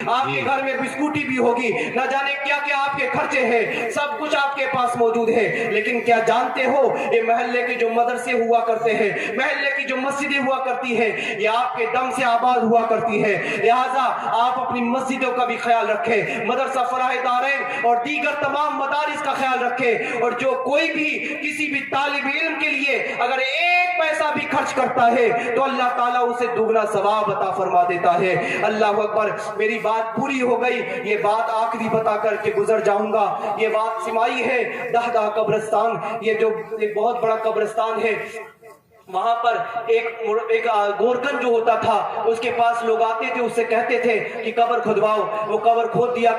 आपके घर में बिस्कुटी भी होगी, न जाने क्या क्या आपके खर्चे हैं, सब कुछ आपके पास मौजूद है। लेकिन क्या जानते हो, ये महल्ले के जो मदरसे हुआ करते हैं, महल्ले की जो मस्जिदें हुआ करती है, ये आपके दम से आबाद हुआ करती है। लिहाजा आप अपनी मस्जिदों का भी ख्याल रखें, मदरसा फराह दारैन और दीगर तमाम मदारिस का ख्याल रखें। और जो कोई भी किसी भी तालिब इल्म के लिए अगर एक पैसा भी खर्च करता है तो अल्लाह ताला उसे दुगना सवाब अता फरमा देता है। अल्लाह अकबर। मेरी बात पूरी हो गई, ये बात आखिरी बता करके गुजर जाऊंगा। ये बात सिमाई है दहदा कब्रिस्तान, ये जो एक बहुत बड़ा कब्रिस्तान है, वहां पर एक गोरकन जो होता था, उसके पास लोग आते थे, उससे कहते थे कि कब्र खुदवाओ। वो कब्र खोद दिया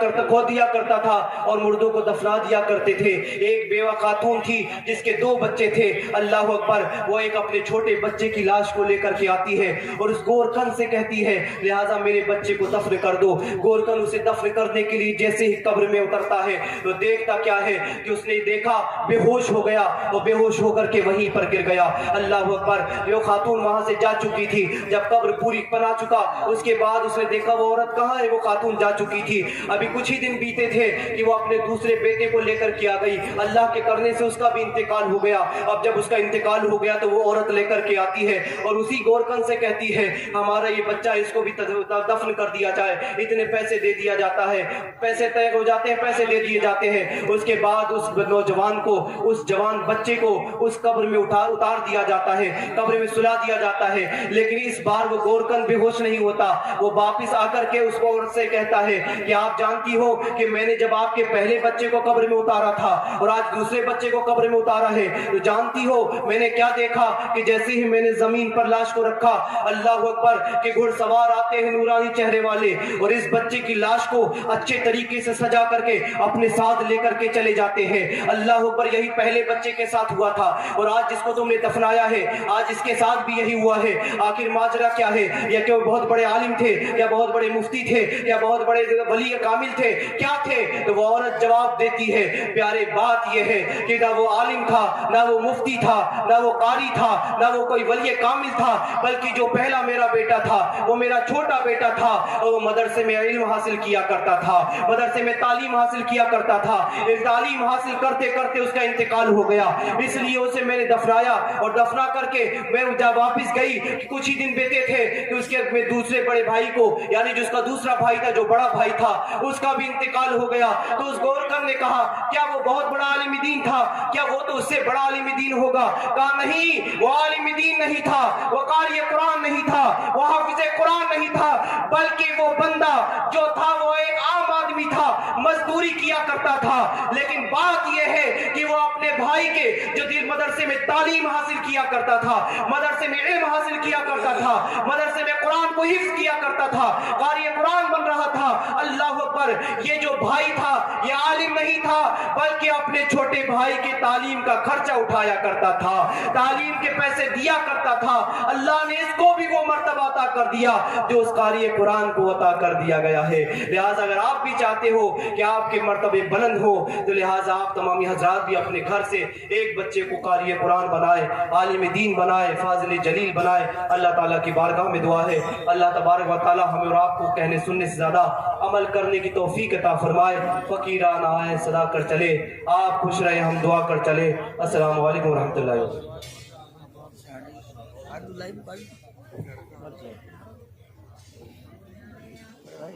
करता था और मुर्दों को दफना दिया करते थे। एक बेवा खातून थी जिसके 2 बच्चे थे। अल्लाह अकबर। वो एक अपने छोटे बच्चे की लाश को लेकर के आती है और उस गोरकन से कहती है, लिहाजा मेरे बच्चे को दफन कर दो। गोरकन उसे दफन करने के लिए जैसे ही कब्र में उतरता है तो देखता क्या है कि उसने देखा बेहोश हो गया, वो बेहोश होकर के वहीं पर गिर गया। अल्लाह पर वो खातून वहां से जा चुकी थी। जब कब्र पूरी बना चुका, उसके बाद उसने देखा वो औरत कहाँ है, वो खातून जा चुकी थी। अभी कुछ ही दिन बीते थे कि वो अपने दूसरे बेटे को लेकर के आ गई। अल्लाह के करने से उसका भी इंतकाल हो गया। अब जब उसका इंतकाल हो गया तो वो औरत लेकर के आती है और उसी गोरकन से कहती है, हमारा ये बच्चा, इसको भी दफन कर दिया जाए, इतने पैसे दे दिया जाता है। पैसे तय हो जाते हैं, पैसे दे दिए जाते हैं। उसके बाद उस नौजवान को, उस जवान बच्चे को उस कब्र में उतार दिया जाता है, कब्र में सुला दिया जाता है। लेकिन इस बार वो गोरकन बेहोश नहीं होता। वो वापिस आकर के उस औरत से कहता है कि आप जानती हो कि मैंने जब आपके पहले बच्चे को कब्र में उतारा था और आज दूसरे बच्चे को कब्र में उतारा है, तो जानती हो मैंने क्या देखा कि जैसे ही मैंने जमीन पर लाश को रखा, अल्लाह अकबर, के घुड़सवार आते हैं नूरानी चेहरे वाले और इस बच्चे की लाश को अच्छे तरीके से सजा करके अपने साथ लेकर के चले जाते हैं। अल्लाह अकबर। यही पहले बच्चे के साथ हुआ था और आज जिसको तुमने दफनाया है, आज इसके साथ भी यही हुआ है। आखिर माजरा क्या है? या क्या बहुत बड़े आलिम थे, या बहुत बड़े मुफ्ती थे, या बहुत बड़े वली कामिल थे, क्या थे? तो वो औरत जवाब देती है, प्यारे बात यह है कि ना वो आलिम था, ना वो मुफ्ती था, ना वो कारी था, ना वो कोई वली कामिल था, बल्कि जो पहला मेरा बेटा था वो मेरा छोटा बेटा था और वो मदरसे में इल्म हासिल किया करता था, मदरसे में तालीम हासिल किया करता था। इस तालीम हासिल करते करते उसका इंतकाल हो गया, इसलिए उसे मैंने दफनाया और दफना करके मैं जब वापस गई, कुछ ही दिन बीते थे कि उसके दूसरे बड़े भाई को, यानी जो उसका दूसरा भाई था, जो बड़ा भाई था, उसका भी इंतकाल हो गया। तो उस गोरकन ने कहा, क्या वो बहुत बड़ा आलिम दीन था? क्या वो तो उससे बड़ा आलिम दीन होगा? कहा नहीं, वो आलिम दीन नहीं था, वो कारी कुरान नहीं था, वो हाफिज कुरान नहीं था, बल्कि वो बंदा जो था वो एक आम आदमी था, मजदूरी किया करता था। लेकिन बात यह है कि वो अपने भाई के जो मदरसे में तालीम हासिल किया करता था, मदरसे में इल्म हासिल किया करता था, मदरसे में कुरान को हिफ्ज किया करता था, कारी कुरान बन रहा था। अल्लाह अकबर। ये जो भाई था ये आलिम नहीं था, बल्कि अपने छोटे भाई के तालीम का खर्चा उठाया करता था, तालीम के पैसे दिया करता था। अल्लाह ने इसको भी वो मर्तबा अता कर दिया जो उस कारी कुरान को अता कर दिया गया है। लिहाजा अगर आप भी चाहते हो कि आपके मर्तबे बुलंद हो, तो लिहाजा आप तमामी हजरात भी अपने घर से एक बच्चे को कारी कुरान बनाए, आलिम दीन बनाए, फाजिल जलील बनाए। अल्लाह ताला की बारगाह में दुआ है, अल्लाह तबारक व तआला हमें और आपको कहने सुनने से ज्यादा अमल करने की तौफीक अता फरमाए। फकीराना आए सदा कर चले, आप खुश रहे हम दुआ कर चले। अस्सलामु अलैकुम रहमतुल्लाहि व बरकातहू।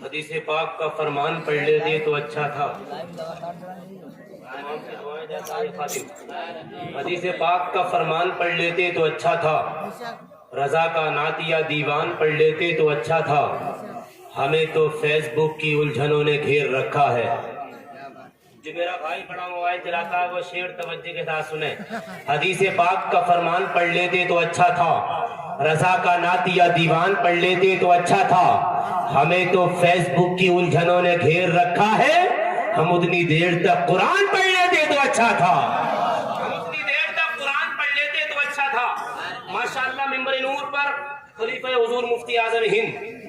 हदीस पाक का फरमान पढ़ लेते तो अच्छा था। हदीस पाक का फरमान पढ़ लेते तो अच्छा था। रजा का नातिया दीवान पढ़ लेते तो अच्छा था। हमें तो फेसबुक की उलझनों ने घेर रखा है। जो मेरा भाई बड़ा मोबाइल चलाता है वो शेर तवज्जो के साथ सुने। हदीस पाक का फरमान पढ़ लेते तो अच्छा था। रजा का नातिया दीवान पढ़ लेते तो अच्छा था। हमें तो फेसबुक की उलझनों ने घेर रखा है। हम उतनी देर तक कुरान पढ़ लेते तो अच्छा था। हम उतनी देर तक कुरान पढ़ लेते तो अच्छा था। माशाअल्लाह मिंबर नूर पर खलीफा हुजूर मुफ्ती आज़म हिंद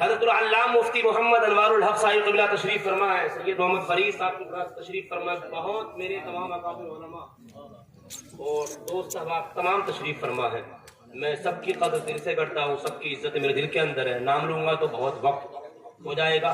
हज़रत अल्लामा मुफ्ती मोहम्मद अनवारुल हक साहिब क़िबला तशरीफ फरमा है। सैयद मोहम्मद फरीद साहब की पास तशरीफ फरमा, बहुत मेरे तमाम अकाबिर उलमा और दोस्त अहबाब तमाम तशरीफ फरमा है। मैं सबकी कदर दिल से करता हूँ, सबकी इज्जत मेरे दिल के अंदर है। नाम लूंगा तो बहुत वक्त हो जाएगा।